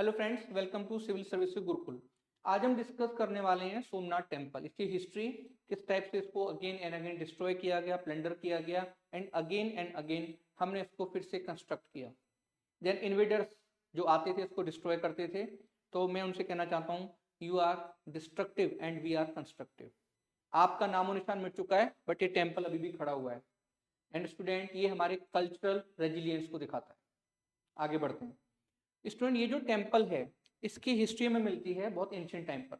Hello friends, welcome to Civil Service Gurukul. आज हम discuss करने वाले हैं सोमनाथ टेम्पल, इसकी हिस्ट्री, किस टाइप से इसको अगेन एंड अगेन डिस्ट्रॉय किया गया, प्लंडर किया गया एंड अगेन हमने इसको फिर से कंस्ट्रक्ट किया। देन इन्वेडर्स जो आते थे इसको डिस्ट्रॉय करते थे, तो मैं उनसे कहना चाहता हूँ you are destructive and we are constructive. आपका नामो निशान मिट चुका है बट ये टेम्पल अभी भी खड़ा हुआ है। एंड स्टूडेंट, ये हमारे कल्चरल रेजिलियंस को दिखाता है। आगे बढ़ते हैं स्टूडेंट। ये जो टेम्पल है इसकी हिस्ट्री में मिलती है बहुत एंशिएंट टाइम पर।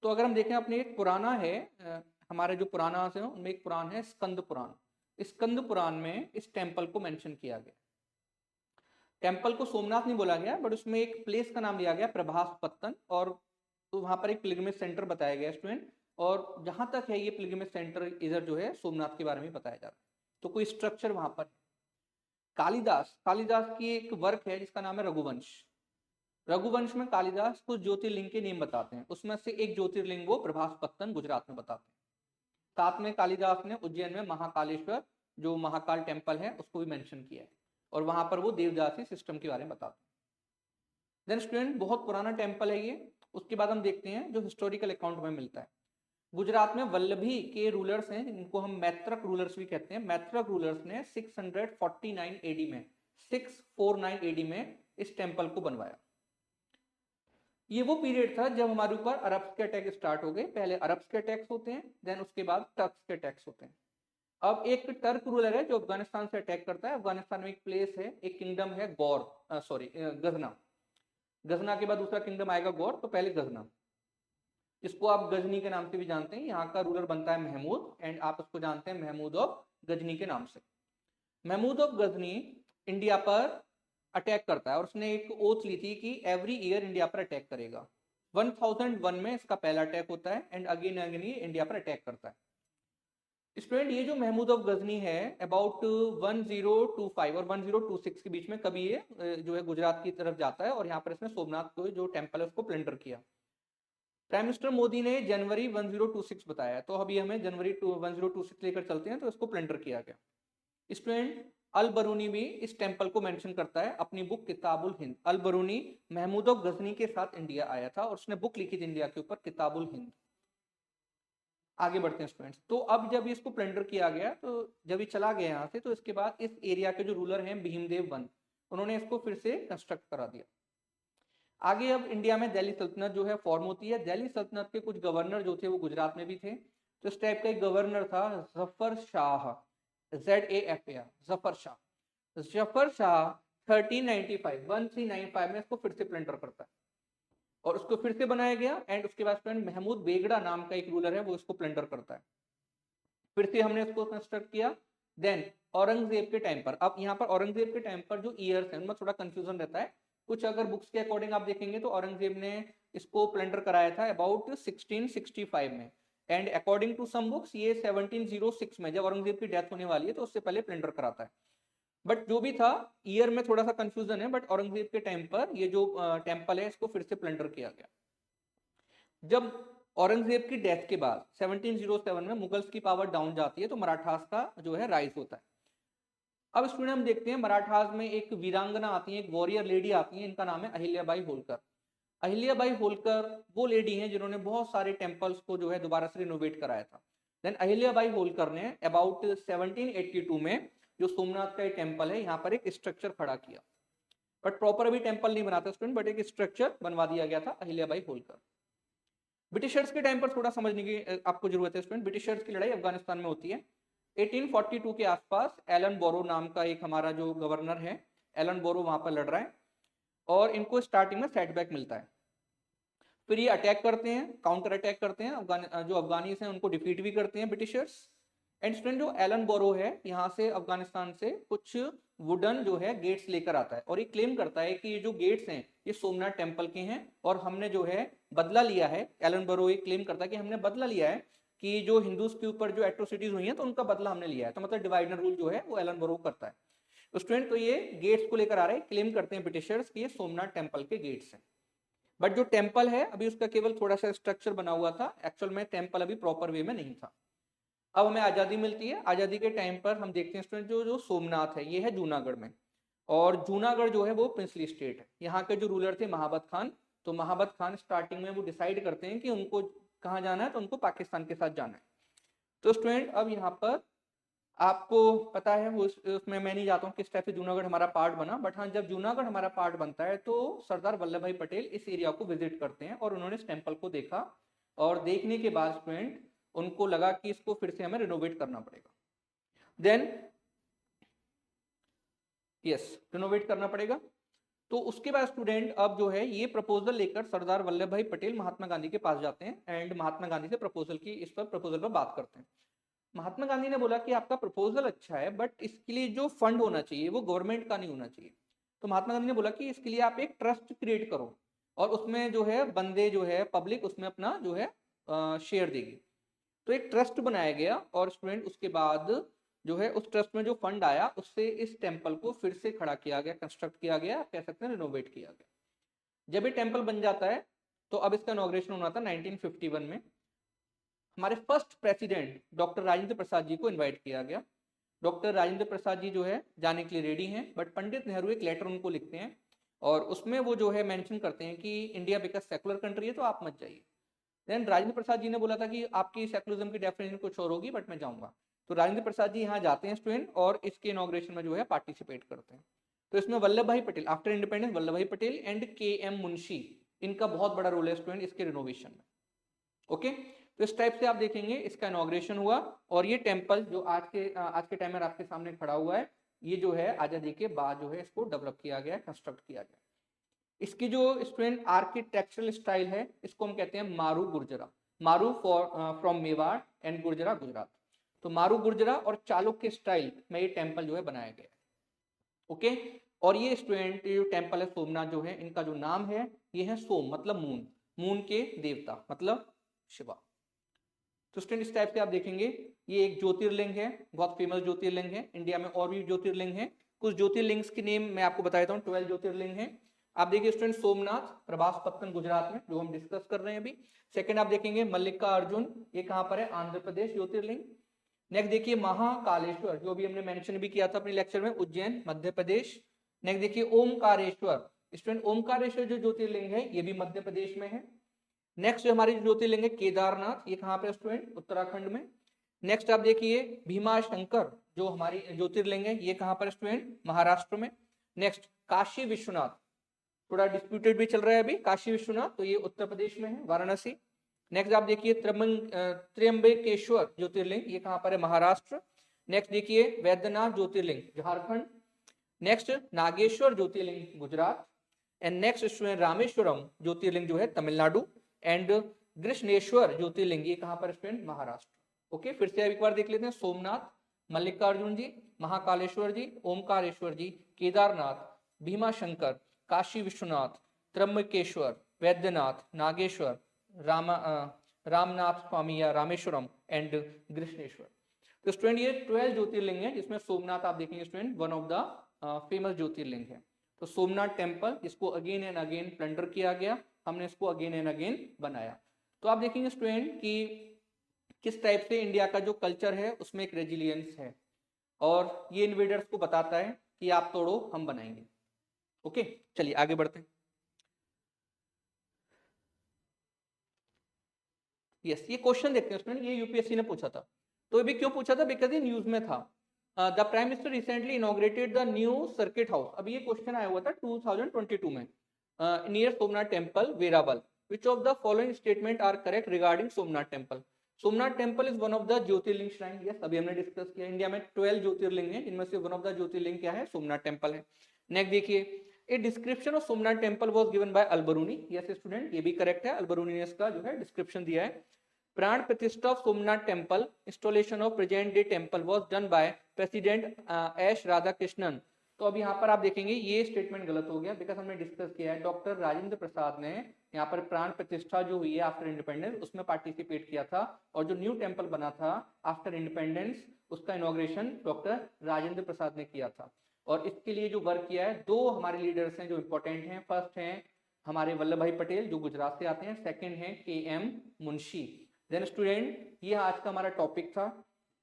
तो अगर हम देखें, अपने एक पुराना है, हमारे जो पुराना है उनमें एक पुराण है स्कंद पुराण। स्कंद पुराण में इस टेम्पल को मेंशन किया गया। टेम्पल को सोमनाथ नहीं बोला गया बट उसमें एक प्लेस का नाम दिया गया प्रभास पत्तन, और तो वहां पर एक पिलग्रिमेज सेंटर बताया गया स्टूडेंट। और जहां तक है ये पिलग्रिमेज सेंटर इधर जो है सोमनाथ के बारे में बताया जा रहा है। तो कोई स्ट्रक्चर वहां पर कालिदास कालिदास की एक वर्क है जिसका नाम है रघुवंश। रघुवंश में कालिदास कुछ ज्योतिर्लिंग के नेम बताते हैं, उसमें से एक ज्योतिर्लिंग वो प्रभास पत्तन गुजरात में बताते हैं। साथ में कालिदास ने उज्जैन में महाकालेश्वर जो महाकाल टेम्पल है उसको भी मेंशन किया है, और वहां पर वो देवदासी सिस्टम के बारे में बताते हैं। देन स्टूडेंट, बहुत पुराना टेम्पल है ये। उसके बाद हम देखते हैं जो हिस्टोरिकल अकाउंट में मिलता है। गुजरात में वल्लभी के रूलर्स हैं जिनको हम मैत्रक रूलर्स भी कहते हैं। मैत्रक रूलर्स ने 649 एडी में 649 एडी में इस टेम्पल को बनवाया। ये वो पीरियड था जब हमारे ऊपर अरब्स के अटैक स्टार्ट हो गए। पहले अरब्स के अटैक्स होते हैं, देन उसके बाद टर्क्स के अटैक्स होते हैं। अब एक टर्क रूलर है जो अफगानिस्तान से अटैक करता है। अफगानिस्तान में एक प्लेस है, एक किंगडम है गजना। गजना के बाद दूसरा किंगडम आएगा गौर, तो पहले गजना। इसको आप गजनी के नाम से भी जानते हैं। यहाँ का रूलर बनता है महमूद, एंड आप उसको जानते हैं महमूद ऑफ गजनी के नाम से। महमूद ऑफ गजनी इंडिया पर अटैक करता है और उसने एक ओथ ली थी कि एवरी ईयर इंडिया पर अटैक करेगा। 1001 में इसका पहला अटैक होता है एंड अगेन अगेन ये इंडिया पर अटैक करता है। स्टूडेंट, ये जो महमूद ऑफ गजनी है अबाउट 1025 और 1026 के बीच में कभी ये जो है गुजरात की तरफ जाता है, और यहाँ पर इसने सोमनाथ को जो टेम्पल है उसको प्लंडर किया। प्राइम मिनिस्टर मोदी ने जनवरी 1026 बताया, तो अभी हमें जनवरी 1026 लेकर चलते हैं। तो इसको प्लंडर किया गया। स्टूडेंट, अल बरूनी भी इस टेम्पल को मेंशन करता है अपनी बुक किताबुल हिंद। अल बरूनी महमूद ऑफ गजनी के साथ इंडिया आया था और उसने बुक लिखी थी इंडिया के ऊपर, किताबुल हिंद। आगे बढ़ते हैं स्टूडेंट्स। तो अब जब इसको प्लंडर किया गया, तो जब ये चला गया यहाँ से, तो इसके बाद इस एरिया के जो रूलर हैं भीमदेव वन, उन्होंने इसको फिर से कंस्ट्रक्ट करा दिया। आगे अब इंडिया में दिल्ली सल्तनत जो है फॉर्म होती है। दिल्ली सल्तनत के कुछ गवर्नर जो थे वो गुजरात में भी थे। तो इस टाइप का एक गवर्नर था जफर शाह, ZAFAR, जफर शाह। जफर शाह 1395 में इसको फिर से प्लंडर करता है और उसको फिर से बनाया गया। एंड उसके बाद फ्रेंड महमूद बेगड़ा नाम का एक रूलर है, वो इसको प्लंडर करता है। फिर से हमने इसको कंस्ट्रक्ट किया। देन औरंगजेब के टाइम पर, अब यहाँ पर औरंगजेब के टाइम पर जो ईयर्स है उनमें थोड़ा कंफ्यूजन रहता है। कुछ अगर बुक्स के अकॉर्डिंग आप देखेंगे तो औरंगजेब ने इसको प्लंडर कराया था अबाउट 1665 में, and according to some books ये 1706 में जब औरंगजेब की डेथ होने वाली है तो उससे पहले प्लंडर कराता है। बट जो भी था, ईयर में थोड़ा सा कंफ्यूजन है, बट औरंगजेब के टाइम पर ये जो टेम्पल है इसको फिर से प्लंडर किया गया। जब औरंगजेब की डेथ के बाद 1707 में मुगल्स की पावर डाउन जाती है तो मराठास का जो है राइज होता है। अब स्टूडेंट हम देखते हैं मराठास में एक वीरांगना आती है, एक वॉरियर लेडी आती है, इनका नाम है अहिल्याबाई होलकर। अहिल्याबाई होलकर वो लेडी हैं जिन्होंने बहुत सारे टेम्पल्स को जो है दोबारा से रिनोवेट कराया था। देन अहिल्याबाई होलकर ने अबाउट 1782 में जो सोमनाथ का टेम्पल है यहाँ पर एक स्ट्रक्चर खड़ा किया। बट प्रॉपर अभी टेम्पल नहीं बनाता स्टूडेंट, बट एक स्ट्रक्चर बनवा दिया गया था अहिल्याबाई होलकर। ब्रिटिशर्स के टाइम पर थोड़ा समझने की आपको जरूरत है स्टूडेंट। ब्रिटिशर्स की लड़ाई अफगानिस्तान में होती है 1842 के आसपास। एलन बोरो नाम का एक हमारा जो गवर्नर है, एलन बोरो वहां पर लड़ रहा है और इनको स्टार्टिंग में सेटबैक मिलता है। फिर ये अटैक करते हैं, काउंटर अटैक करते हैं, जो अफगानीज हैं उनको डिफीट भी करते हैं ब्रिटिशर्स। एंड स्टूडेंट, जो एलन बोरो है यहाँ से अफगानिस्तान से कुछ वुडन जो है गेट्स लेकर आता है और ये क्लेम करता है कि ये जो गेट्स हैं ये सोमनाथ टेम्पल के हैं और हमने जो है बदला लिया है। एलन बोरो ये क्लेम करता है कि हमने बदला लिया है कि जो हिंदूज के ऊपर जो एट्रोसिटीज हुई हैं तो उनका बदला हमने लिया है। तो मतलब डिवाइड एंड रूल जो है वो एलन बोरो करता है। स्टूडेंट, तो ये गेट्स को लेकर आ रहे हैं, क्लेम करते हैं ब्रिटिशर्स कि ये सोमनाथ टेम्पल के गेट्स हैं। बट जो टेम्पल है अभी उसका केवल थोड़ा सा स्ट्रक्चर बना हुआ था, एक्चुअल में टेम्पल अभी प्रॉपर वे में नहीं था। अब हमें आजादी मिलती है। आजादी के टाइम पर हम देखते हैं स्टूडेंट जो जो सोमनाथ है ये है जूनागढ़ में। और जूनागढ़ जो है वो प्रिंसली स्टेट है। यहाँ के जो रूलर थे महाबत खान, तो महाबत खान स्टार्टिंग में वो डिसाइड करते हैं कि उनको कहाँ जाना है, तो उनको पाकिस्तान के साथ जाना है। तो स्टूडेंट अब यहाँ पर आपको पता है उसमें मैं नहीं जाता हूँ किस टाइप से जूनागढ़ हमारा पार्ट बना, बट हाँ जब जूनागढ़ हमारा पार्ट बनता है तो सरदार वल्लभ भाई पटेल इस एरिया को विजिट करते हैं और उन्होंने इस टेम्पल को देखा, और देखने के बाद स्टूडेंट उनको लगा कि इसको फिर से हमें रिनोवेट करना पड़ेगा। देन रिनोवेट करना पड़ेगा। तो उसके बाद स्टूडेंट अब जो है ये प्रपोजल लेकर सरदार वल्लभ भाई पटेल महात्मा गांधी के पास जाते हैं एंड महात्मा गांधी से प्रपोजल पर बात करते हैं। महात्मा गांधी ने बोला कि आपका प्रपोजल अच्छा है, बट इसके लिए जो फंड होना चाहिए वो गवर्नमेंट का नहीं होना चाहिए। तो महात्मा गांधी ने बोला कि इसके लिए आप एक ट्रस्ट क्रिएट करो और उसमें जो है बंदे जो है पब्लिक उसमें अपना जो है शेयर देगी। तो एक ट्रस्ट बनाया गया और स्टूडेंट उसके बाद जो है उस ट्रस्ट में जो फंड आया उससे इस टेम्पल को फिर से खड़ा किया गया, कंस्ट्रक्ट किया गया, कह सकते हैं रिनोवेट किया गया। जब ये टेम्पल बन जाता है तो अब इसका इनॉग्रेशन होना था 1951 में। हमारे first president doctor Rajendra Prasad ji को इनवाइट किया गया। डॉक्टर राजेंद्र प्रसाद जी जो है जाने के लिए रेडी हैं, बट पंडित नेहरू एक लेटर उनको लिखते हैं और उसमें वो जो है मेंशन करते हैं कि इंडिया बिकॉज सेकुलर कंट्री है तो आप मत जाइए। देन राजेंद्र प्रसाद जी ने बोला था कि आपकी सेकुलरिज्म की डेफिनेशन कुछ और होगी, बट मैं जाऊंगा। तो राजेंद्र प्रसाद जी यहाँ जाते हैं स्टूडेंट और इसके इनॉग्रेशन में जो है पार्टिसिपेट करते हैं। तो इसमें वल्लभ भाई पटेल आफ्टर इंडिपेंडेंस, वल्लभ भाई पटेल एंड के.एम. मुंशी, इनका बहुत बड़ा रोल है स्टूडेंट इसके रिनोवेशन में। ओके, तो इस टाइप से आप देखेंगे इसका इनॉग्रेशन हुआ और ये टेम्पल जो आज के टाइम में आपके सामने खड़ा हुआ है, ये जो है आजादी के बाद जो है इसको डेवलप किया गया, कंस्ट्रक्ट किया गया। इसकी जो स्टूडेंट आर्किटेक्चरल स्टाइल है इसको हम कहते हैं मारू गुर्जरा। मारू फ्रॉम मेवाड़ एंड गुर्जरा गुजरात। तो मारू गुर्जरा और चालुक्य स्टाइल में ये टेम्पल जो है बनाया गया है। ओके, और ये स्टूडेंट जो टेम्पल है सोमनाथ जो है, इनका जो नाम है ये है सोम मतलब मून, मून के देवता मतलब शिवा। तो स्टूडेंट इस टाइप से आप देखेंगे ये एक ज्योतिर्लिंग है, बहुत फेमस ज्योतिर्लिंग है। इंडिया में और भी ज्योतिर्लिंग है, कुछ ज्योतिर्लिंग्स के नेम मैं आपको बता देता हूँ। 12 ज्योतिर्लिंग है। आप देखिए स्टूडेंट सोमनाथ प्रभास पत्तन गुजरात में जो हम डिस्कस कर रहे हैं अभी। सेकंड आप देखेंगे मल्लिकार्जुन, ये कहाँ पर है, आंध्र प्रदेश ज्योतिर्लिंग। नेक्स्ट देखिए महाकालेश्वर जो भी हमने मेंशन भी किया था अपने लेक्चर में, उज्जैन मध्य प्रदेश। नेक्स्ट देखिए ओमकारेश्वर, स्टूडेंट ओमकारेश्वर जो ज्योतिर्लिंग है ये भी मध्य प्रदेश में है। नेक्स्ट हमारी ज्योतिर्लिंग है केदारनाथ, ये कहाँ पे स्टूडेंट, उत्तराखंड में। नेक्स्ट आप देखिए भीमा शंकर जो हमारी ज्योतिर्लिंग है ये कहाँ पर स्टूडेंट, महाराष्ट्र में। नेक्स्ट काशी विश्वनाथ, थोड़ा डिस्प्यूटेड भी चल रहा है अभी, काशी विश्वनाथ, तो ये उत्तर प्रदेश में है, वाराणसी। नेक्स्ट आप देखिए त्र्यंबकेश्वर ज्योतिर्लिंग, ये कहाँ पर है, महाराष्ट्र। नेक्स्ट देखिए Vaidyanath Jyotirlinga Jharkhand. Next Nageshwar Jyotirlinga Gujarat. And next student Rameshwaram Jyotirlinga जो है तमिलनाडु। एंड कृष्णेश्वर ज्योतिर्लिंग ये कहाँ पर स्टूडेंट, महाराष्ट्र। ओके, फिर से एक बार देख लेते हैं। सोमनाथ, मल्लिकार्जुन जी, महाकालेश्वर जी, ओमकारेश्वर जी, केदारनाथ, भीमा शंकर, काशी विश्वनाथ, त्र्यंबकेश्वर, वैद्यनाथ, नागेश्वर, रामनाथ स्वामी या रामेश्वरम एंड कृष्णेश्वर। तो स्टूडेंट ये 12 ज्योतिर्लिंग है जिसमें सोमनाथ आप देखेंगे student one of the famous Jyotirlinga है। तो सोमनाथ टेम्पल इसको अगेन एंड अगेन प्लंडर किया गया, हमने इसको अगेन एंड अगेन बनाया। तो आप देखेंगे स्टूडेंट कि किस टाइप से इंडिया का जो कल्चर है उसमें एक रेजिलियंस है और ये इन्वेडर्स को बताता है कि आप तोड़ो हम बनाएंगे। ओके, चलिए आगे बढ़ते हैं। यस, ये क्वेश्चन देखते हैं स्टूडेंट, ये यूपीएससी ने पूछा था। तो ये भी क्यों पूछा था, बिकॉज ये न्यूज में था। The prime minister recently inaugurated the new circuit house. अभी ये क्वेश्चन आया हुआ था 2022 में, near Somnath temple Veraval. Which of the following statement are correct regarding Somnath temple. Somnath temple is one of the jyotirlinga shrine. Yes, अभी हमने डिस्कस किया इंडिया में 12 ज्योतिर्लिंग है, इनमें से वन ऑफ द ज्योतिर्लिंग क्या है, सोमनाथ टेम्पल है। नेक्स्ट देखिए a description of Somnath temple was given by Al-Biruni. Yes student, ये भी करेक्ट है, अलबरूनी ने इसका जो है डिस्क्रिप्शन दिया है। प्राण प्रतिष्ठा of Somnath temple, installation of present day temple was done by president S Radhakrishnan. तो अब यहाँ पर आप देखेंगे ये स्टेटमेंट गलत हो गया, बिकॉज हमने डिस्कस किया है डॉक्टर राजेंद्र प्रसाद ने यहाँ पर प्राण प्रतिष्ठा जो हुई है आफ्टर इंडिपेंडेंस उसमें पार्टिसिपेट किया था, और जो न्यू टेम्पल बना था आफ्टर इंडिपेंडेंस उसका इनॉग्रेशन डॉक्टर राजेंद्र प्रसाद ने किया था। और इसके लिए जो वर्क किया है, दो हमारे लीडर्स हैं जो इंपॉर्टेंट हैं। फर्स्ट हैं हमारे वल्लभ भाई पटेल जो गुजरात से आते हैं, सेकंड है के.एम. मुंशी। देन स्टूडेंट ये आज का हमारा टॉपिक था,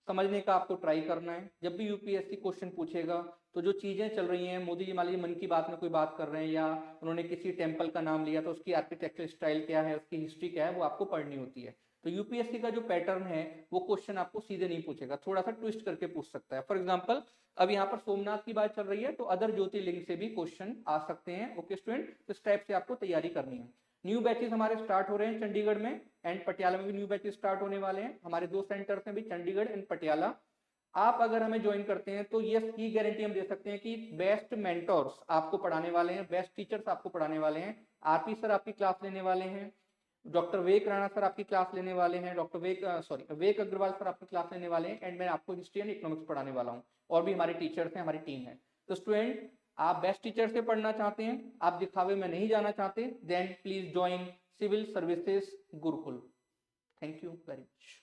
समझने का आपको ट्राई करना है। जब भी यूपीएससी क्वेश्चन पूछेगा तो जो चीजें चल रही हैं, मोदी जी मान लीजिए मन की बात में कोई बात कर रहे हैं या उन्होंने किसी टेम्पल का नाम लिया तो उसकी आर्किटेक्चर स्टाइल क्या है, उसकी हिस्ट्री क्या है, वो आपको पढ़नी होती है। तो यूपीएससी का जो पैटर्न है वो क्वेश्चन आपको सीधे नहीं पूछेगा, थोड़ा सा ट्विस्ट करके पूछ सकता है। फॉर एग्जाम्पल अब यहाँ पर सोमनाथ की बात चल रही है तो अदर ज्योतिर्लिंग से भी क्वेश्चन आ सकते हैं। ओके स्टूडेंट, इस टाइप से आपको तैयारी करनी है। न्यू बैचेस हमारे स्टार्ट हो रहे हैं चंडीगढ़ में एंड पटियाला में भी न्यू बैचेस स्टार्ट होने वाले हैं। हमारे 2 सेंटर्स हैं भी, चंडीगढ़ एंड पटियाला। आप अगर हमें ज्वाइन करते हैं तो यस की गारंटी हम दे सकते हैं कि बेस्ट मेंटोर्स आपको पढ़ाने वाले हैं, बेस्ट टीचर्स आपको पढ़ाने वाले हैं। आरपी सर आपकी क्लास लेने वाले हैं, डॉक्टर वेक राणा सर आपकी क्लास लेने वाले हैं, डॉक्टर वेक अग्रवाल सर आपकी क्लास लेने वाले हैं एंड मैं आपको हिस्ट्री एंड इकोनॉमिक्स पढ़ाने वाला हूँ। और भी हमारे टीचर्स हैं, हमारी टीम है। तो स्टूडेंट, आप बेस्ट टीचर से पढ़ना चाहते हैं, आप दिखावे में नहीं जाना चाहते, then please join civil services Gurukul. Thank you very much.